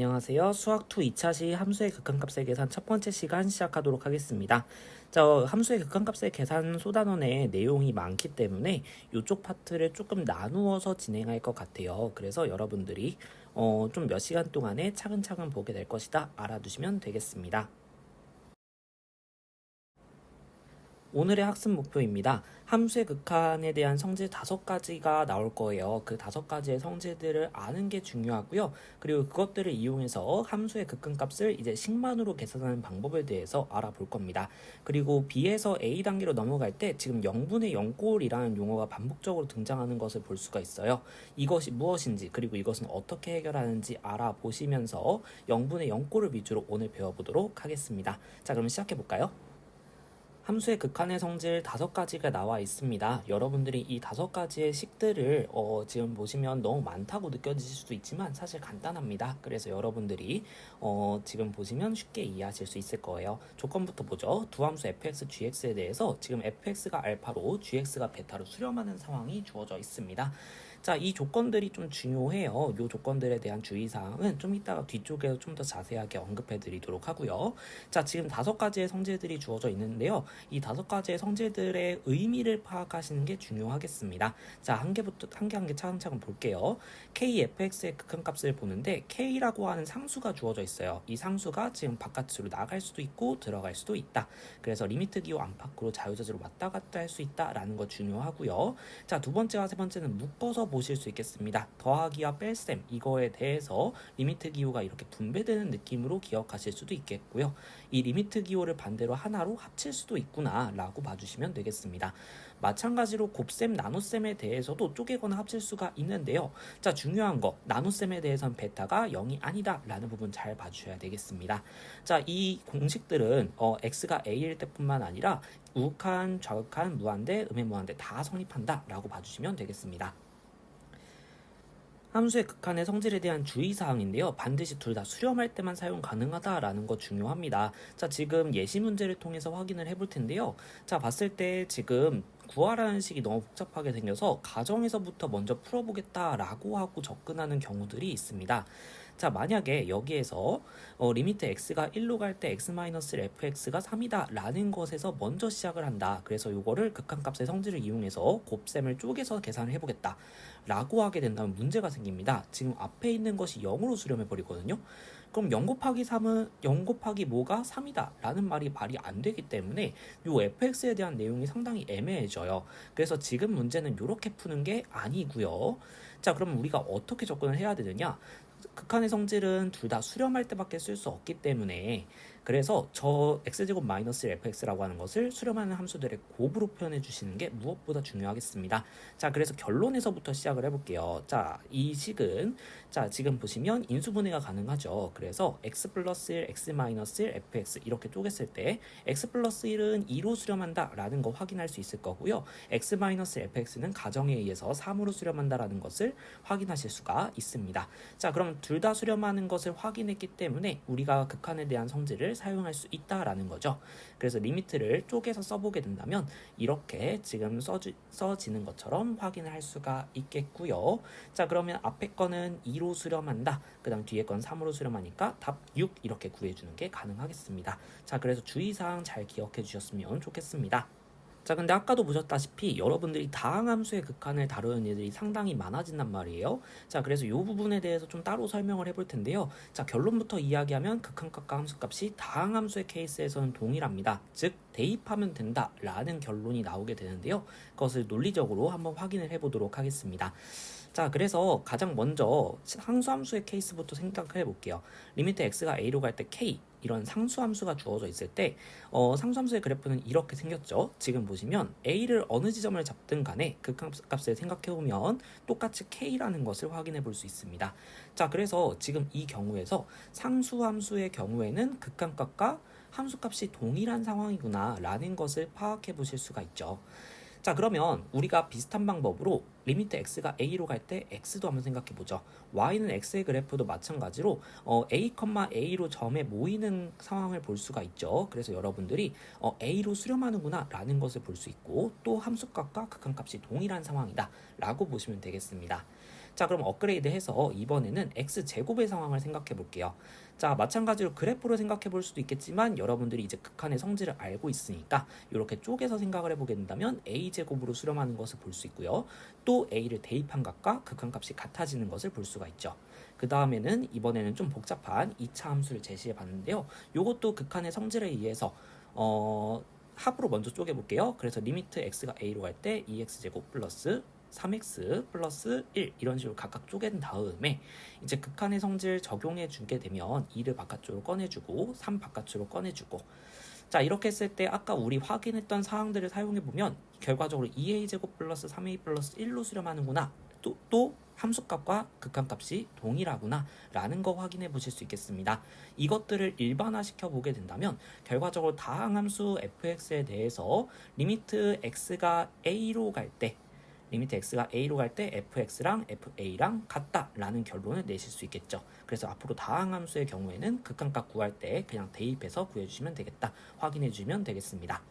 안녕하세요. 수학2 2차시 함수의 극한값의 계산 첫 번째 시간 시작하도록 하겠습니다. 함수의 극한값의 계산 소단원의 내용이 많기 때문에 이쪽 파트를 조금 나누어서 진행할 것 같아요. 그래서 여러분들이 좀 몇 시간 동안에 차근차근 보게 될 것이다 알아두시면 되겠습니다. 오늘의 학습 목표입니다. 함수의 극한에 대한 성질 5가지가 나올 거예요. 그 5가지의 성질들을 아는 게 중요하고요. 그리고 그것들을 이용해서 함수의 극한값을 이제 식만으로 계산하는 방법에 대해서 알아볼 겁니다. 그리고 B에서 A 단계로 넘어갈 때 지금 0분의 0꼴이라는 용어가 반복적으로 등장하는 것을 볼 수가 있어요. 이것이 무엇인지 그리고 이것은 어떻게 해결하는지 알아보시면서 0분의 0꼴을 위주로 오늘 배워보도록 하겠습니다. 자, 그럼 시작해 볼까요? 함수의 극한의 성질 5가지가 나와 있습니다. 여러분들이 이 5가지의 식들을 지금 보시면 너무 많다고 느껴지실 수도 있지만 사실 간단합니다. 그래서 여러분들이 지금 보시면 쉽게 이해하실 수 있을 거예요. 조건부터 보죠. 두 함수 fx, gx에 대해서 지금 fx가 알파로 gx가 베타로 수렴하는 상황이 주어져 있습니다. 자, 이 조건들이 좀 중요해요. 이 조건들에 대한 주의사항은 좀 이따가 뒤쪽에서 좀 더 자세하게 언급해 드리도록 하고요. 자, 지금 5가지의 성질들이 주어져 있는데요. 이 5가지의 성질들의 의미를 파악하시는 게 중요하겠습니다. 자, 한 개 차근차근 볼게요. kfx의 극한값을 보는데 k라고 하는 상수가 주어져 있어요. 이 상수가 지금 바깥으로 나갈 수도 있고 들어갈 수도 있다. 그래서 리미트 기호 안팎으로 자유자재로 왔다 갔다 할 수 있다라는 거 중요하고요. 자, 두 번째와 세 번째는 묶어서 보실 수 있겠습니다. 더하기와 뺄셈 이거에 대해서 리미트 기호가 이렇게 분배되는 느낌으로 기억하실 수도 있겠고요. 이 리미트 기호를 반대로 하나로 합칠 수도 있구나 라고 봐주시면 되겠습니다. 마찬가지로 곱셈, 나눗셈에 대해서도 쪼개거나 합칠 수가 있는데요. 자, 중요한 거 나눗셈에 대해서는 베타가 0이 아니다 라는 부분 잘 봐주셔야 되겠습니다. 자, 이 공식들은 x가 a일 때뿐만 아니라 우극한, 좌극한, 무한대, 음의 무한대 다 성립한다 라고 봐주시면 되겠습니다. 함수의 극한의 성질에 대한 주의사항인데요. 반드시 둘 다 수렴할 때만 사용 가능하다라는 거 중요합니다. 자, 지금 예시 문제를 통해서 확인을 해볼 텐데요. 자, 봤을 때 지금 구하라는 식이 너무 복잡하게 생겨서 가정에서부터 먼저 풀어보겠다라고 하고 접근하는 경우들이 있습니다. 자, 만약에 여기에서 리미트 x가 1로 갈 때 x-fx가 3이다 라는 것에서 먼저 시작을 한다. 그래서 이거를 극한값의 성질을 이용해서 곱셈을 쪼개서 계산을 해보겠다 라고 하게 된다면 문제가 생깁니다. 지금 앞에 있는 것이 0으로 수렴해 버리거든요. 그럼 0 곱하기 3은 0 곱하기 뭐가 3이다 라는 말이 안 되기 때문에 요 fx에 대한 내용이 상당히 애매해져요. 그래서 지금 문제는 이렇게 푸는 게 아니고요. 자, 그럼 우리가 어떻게 접근을 해야 되느냐? 극한의 성질은 둘 다 수렴할 때밖에 쓸 수 없기 때문에 그래서 저 x제곱 마이너스 fx라고 하는 것을 수렴하는 함수들의 곱으로 표현해 주시는 게 무엇보다 중요하겠습니다. 자, 그래서 결론에서부터 시작을 해볼게요. 자, 이 식은 자, 지금 보시면 인수분해가 가능하죠. 그래서 x 플러스 1, x 마이너스 1, fx 이렇게 쪼갰을 때 x 플러스 1은 2로 수렴한다 라는 거 확인할 수 있을 거고요. x 마이너스 fx는 가정에 의해서 3으로 수렴한다 라는 것을 확인하실 수가 있습니다. 자, 그럼 둘 다 수렴하는 것을 확인했기 때문에 우리가 극한에 대한 성질을 사용할 수 있다라는 거죠. 그래서 리미트를 쪼개서 써보게 된다면 이렇게 지금 써지는 것처럼 확인을 할 수가 있겠고요. 자, 그러면 앞에 거는 2로 수렴한다. 그 다음 뒤에 건 3으로 수렴하니까 답 6 이렇게 구해주는 게 가능하겠습니다. 자, 그래서 주의사항 잘 기억해 주셨으면 좋겠습니다. 자, 근데 아까도 보셨다시피 여러분들이 다항함수의 극한을 다루는 일들이 상당히 많아진단 말이에요. 자, 그래서 이 부분에 대해서 좀 따로 설명을 해볼 텐데요. 자, 결론부터 이야기하면 극한값과 함수값이 다항함수의 케이스에서는 동일합니다. 즉 대입하면 된다라는 결론이 나오게 되는데요. 그것을 논리적으로 한번 확인을 해보도록 하겠습니다. 자, 그래서 가장 먼저 상수함수의 케이스부터 생각해 볼게요. 리미트 x가 a로 갈 때 k 이런 상수함수가 주어져 있을 때 상수함수의 그래프는 이렇게 생겼죠. 지금 보시면 a를 어느 지점을 잡든 간에 극한값을 생각해 보면 똑같이 k라는 것을 확인해 볼 수 있습니다. 자, 그래서 지금 이 경우에서 상수함수의 경우에는 극한값과 함수값이 동일한 상황이구나 라는 것을 파악해 보실 수가 있죠. 자, 그러면 우리가 비슷한 방법으로 리미트 x가 a로 갈 때 x도 한번 생각해보죠. y는 x의 그래프도 마찬가지로 a, a로 점에 모이는 상황을 볼 수가 있죠. 그래서 여러분들이 a로 수렴하는구나 라는 것을 볼 수 있고 또 함수값과 극한값이 동일한 상황이다 라고 보시면 되겠습니다. 자, 그럼 업그레이드해서 이번에는 x제곱의 상황을 생각해 볼게요. 자, 마찬가지로 그래프로 생각해 볼 수도 있겠지만 여러분들이 이제 극한의 성질을 알고 있으니까 이렇게 쪼개서 생각을 해보게 된다면 a제곱으로 수렴하는 것을 볼 수 있고요. 또 a를 대입한 값과 극한값이 같아지는 것을 볼 수가 있죠. 그 다음에는 이번에는 좀 복잡한 2차 함수를 제시해 봤는데요. 이것도 극한의 성질에 의해서 합으로 먼저 쪼개볼게요. 그래서 리미트 x가 a로 갈 때 2x제곱 플러스 3x 플러스 1 이런 식으로 각각 쪼갠 다음에 이제 극한의 성질 적용해 주게 되면 2를 바깥쪽으로 꺼내주고 3 바깥쪽으로 꺼내주고 자, 이렇게 했을 때 아까 우리 확인했던 사항들을 사용해 보면 결과적으로 2a제곱 플러스 3a 플러스 1로 수렴하는구나. 또 함수값과 극한값이 동일하구나 라는 거 확인해 보실 수 있겠습니다. 이것들을 일반화시켜 보게 된다면 결과적으로 다항함수 fx에 대해서 리미트 x가 a로 갈 때 fx랑 fa랑 같다라는 결론을 내실 수 있겠죠. 그래서 앞으로 다항함수의 경우에는 극한값 구할 때 그냥 대입해서 구해주시면 되겠다. 확인해 주시면 되겠습니다.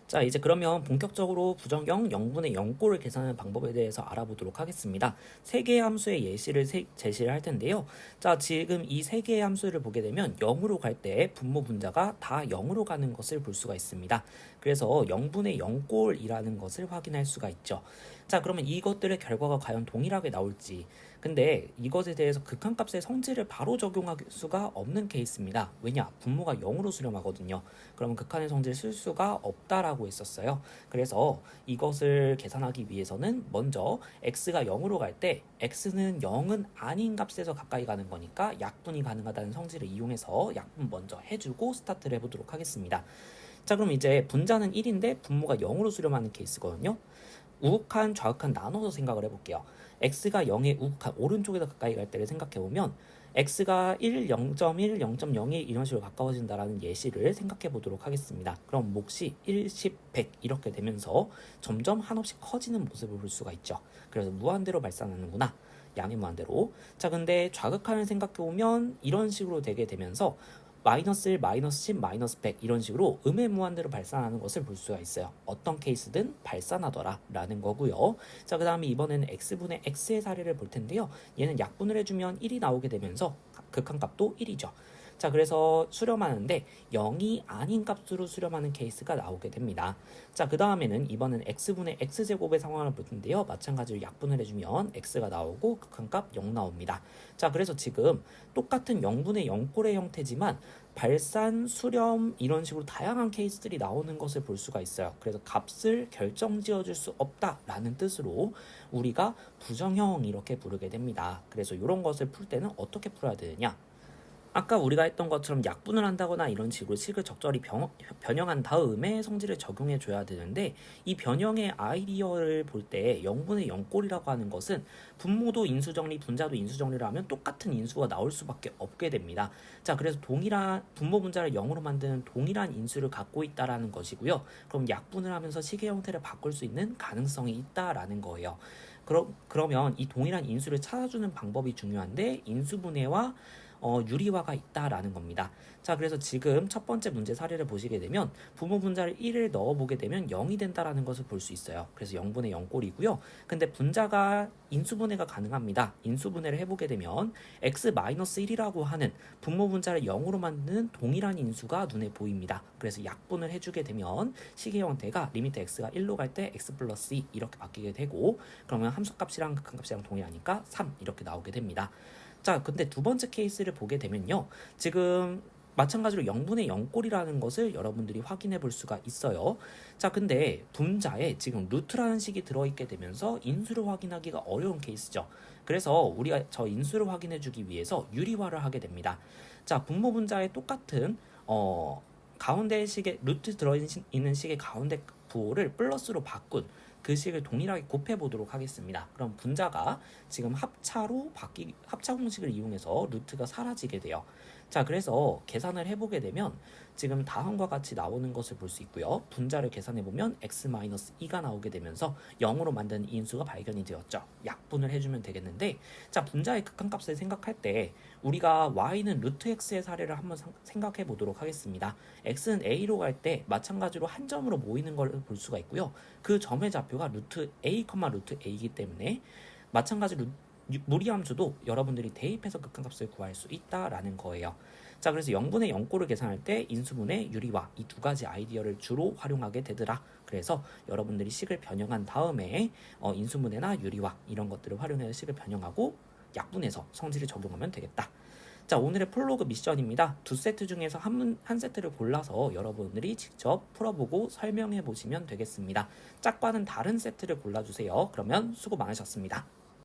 자, 이제 그러면 본격적으로 부정경 0분의 0꼴을 계산하는 방법에 대해서 알아보도록 하겠습니다. 세 개의 함수의 예시를 제시를 할 텐데요. 자, 지금 이 세 개의 함수를 보게 되면 0으로 갈 때 분모 분자가 다 0으로 가는 것을 볼 수가 있습니다. 그래서 0분의 0꼴이라는 것을 확인할 수가 있죠. 자, 그러면 이것들의 결과가 과연 동일하게 나올지. 근데 이것에 대해서 극한값의 성질을 바로 적용할 수가 없는 케이스입니다. 왜냐? 분모가 0으로 수렴하거든요. 그러면 극한의 성질 쓸 수가 없다라고 했었어요. 그래서 이것을 계산하기 위해서는 먼저 x가 0으로 갈 때 x는 0은 아닌 값에서 가까이 가는 거니까 약분이 가능하다는 성질을 이용해서 약분 먼저 해주고 스타트를 해보도록 하겠습니다. 자, 그럼 이제 분자는 1인데 분모가 0으로 수렴하는 케이스거든요. 우극한 좌극한 나눠서 생각을 해볼게요. x가 0에 우극한 오른쪽에서 가까이 갈 때를 생각해보면 x가 1, 0.1, 0.01 이런 식으로 가까워진다라는 예시를 생각해 보도록 하겠습니다. 그럼 몫이 1, 10, 100 이렇게 되면서 점점 한없이 커지는 모습을 볼 수가 있죠. 그래서 무한대로 발산하는구나. 양의 무한대로. 자, 근데 좌극한을 생각해 보면 이런 식으로 되게 되면서 마이너스 1, 마이너스 10, 마이너스 100 이런 식으로 음의 무한대로 발산하는 것을 볼 수가 있어요. 어떤 케이스든 발산하더라 라는 거고요. 자, 그 다음에 이번에는 x분의 x의 사례를 볼 텐데요. 얘는 약분을 해주면 1이 나오게 되면서 극한값도 1이죠. 자, 그래서 수렴하는데 0이 아닌 값으로 수렴하는 케이스가 나오게 됩니다. 자, 그 다음에는 이번엔 x분의 x제곱의 상황을 볼 텐데요. 마찬가지로 약분을 해주면 x가 나오고 극한값 0 나옵니다. 자, 그래서 지금 똑같은 0분의 0꼴의 형태지만 발산, 수렴 이런 식으로 다양한 케이스들이 나오는 것을 볼 수가 있어요. 그래서 값을 결정지어줄 수 없다라는 뜻으로 우리가 부정형 이렇게 부르게 됩니다. 그래서 이런 것을 풀 때는 어떻게 풀어야 되느냐? 아까 우리가 했던 것처럼 약분을 한다거나 이런 식으로 식을 적절히 변형한 다음에 성질을 적용해 줘야 되는데 이 변형의 아이디어를 볼 때 0분의 0꼴이라고 하는 것은 분모도 인수정리, 분자도 인수정리를 하면 똑같은 인수가 나올 수밖에 없게 됩니다. 자, 그래서 동일한 분모 분자를 0으로 만드는 동일한 인수를 갖고 있다라는 것이고요. 그럼 약분을 하면서 식의 형태를 바꿀 수 있는 가능성이 있다라는 거예요. 그러면 이 동일한 인수를 찾아주는 방법이 중요한데 인수분해와 유리화가 있다라는 겁니다. 자, 그래서 지금 첫 번째 문제 사례를 보시게 되면 부모 분자를 1을 넣어보게 되면 0이 된다라는 것을 볼 수 있어요. 그래서 0분의 0꼴이고요. 근데 분자가 인수분해가 가능합니다. 인수분해를 해보게 되면 x-1이라고 하는 분모 분자를 0으로 만드는 동일한 인수가 눈에 보입니다. 그래서 약분을 해주게 되면 식의 형태가 리미트 x가 1로 갈 때 x 플러스 2 이렇게 바뀌게 되고 그러면 함수값이랑 극한값이랑 동일하니까 3 이렇게 나오게 됩니다. 자, 근데 두 번째 케이스를 보게 되면요. 지금 마찬가지로 0분의 0꼴이라는 것을 여러분들이 확인해 볼 수가 있어요. 자, 근데 분자에 지금 루트라는 식이 들어있게 되면서 인수를 확인하기가 어려운 케이스죠. 그래서 우리가 저 인수를 확인해 주기 위해서 유리화를 하게 됩니다. 자, 분모 분자에 똑같은 가운데 식에 루트 들어있는 식의 가운데 부호를 플러스로 바꾼 그 식을 동일하게 곱해 보도록 하겠습니다. 그럼 분자가 지금 합차 공식을 이용해서 루트가 사라지게 돼요. 자, 그래서 계산을 해보게 되면 지금 다음과 같이 나오는 것을 볼 수 있고요. 분자를 계산해보면 x-2가 나오게 되면서 0으로 만든 인수가 발견이 되었죠. 약분을 해주면 되겠는데 자, 분자의 극한값을 생각할 때 우리가 y는 루트 x의 사례를 한번 생각해 보도록 하겠습니다. x는 a로 갈 때 마찬가지로 한 점으로 모이는 걸 볼 수가 있고요. 그 점의 좌표가 루트 a, 루트 a이기 때문에 마찬가지로 무리함수도 여러분들이 대입해서 극한값을 구할 수 있다라는 거예요. 자, 그래서 0분의 0꼴을 계산할 때 인수분해, 유리화 이 두 가지 아이디어를 주로 활용하게 되더라. 그래서 여러분들이 식을 변형한 다음에 인수분해나 유리화 이런 것들을 활용해서 식을 변형하고 약분해서 성질을 적용하면 되겠다. 자, 오늘의 프롤로그 미션입니다. 두 세트 중에서 한 세트를 골라서 여러분들이 직접 풀어보고 설명해 보시면 되겠습니다. 짝과는 다른 세트를 골라주세요. 그러면 수고 많으셨습니다.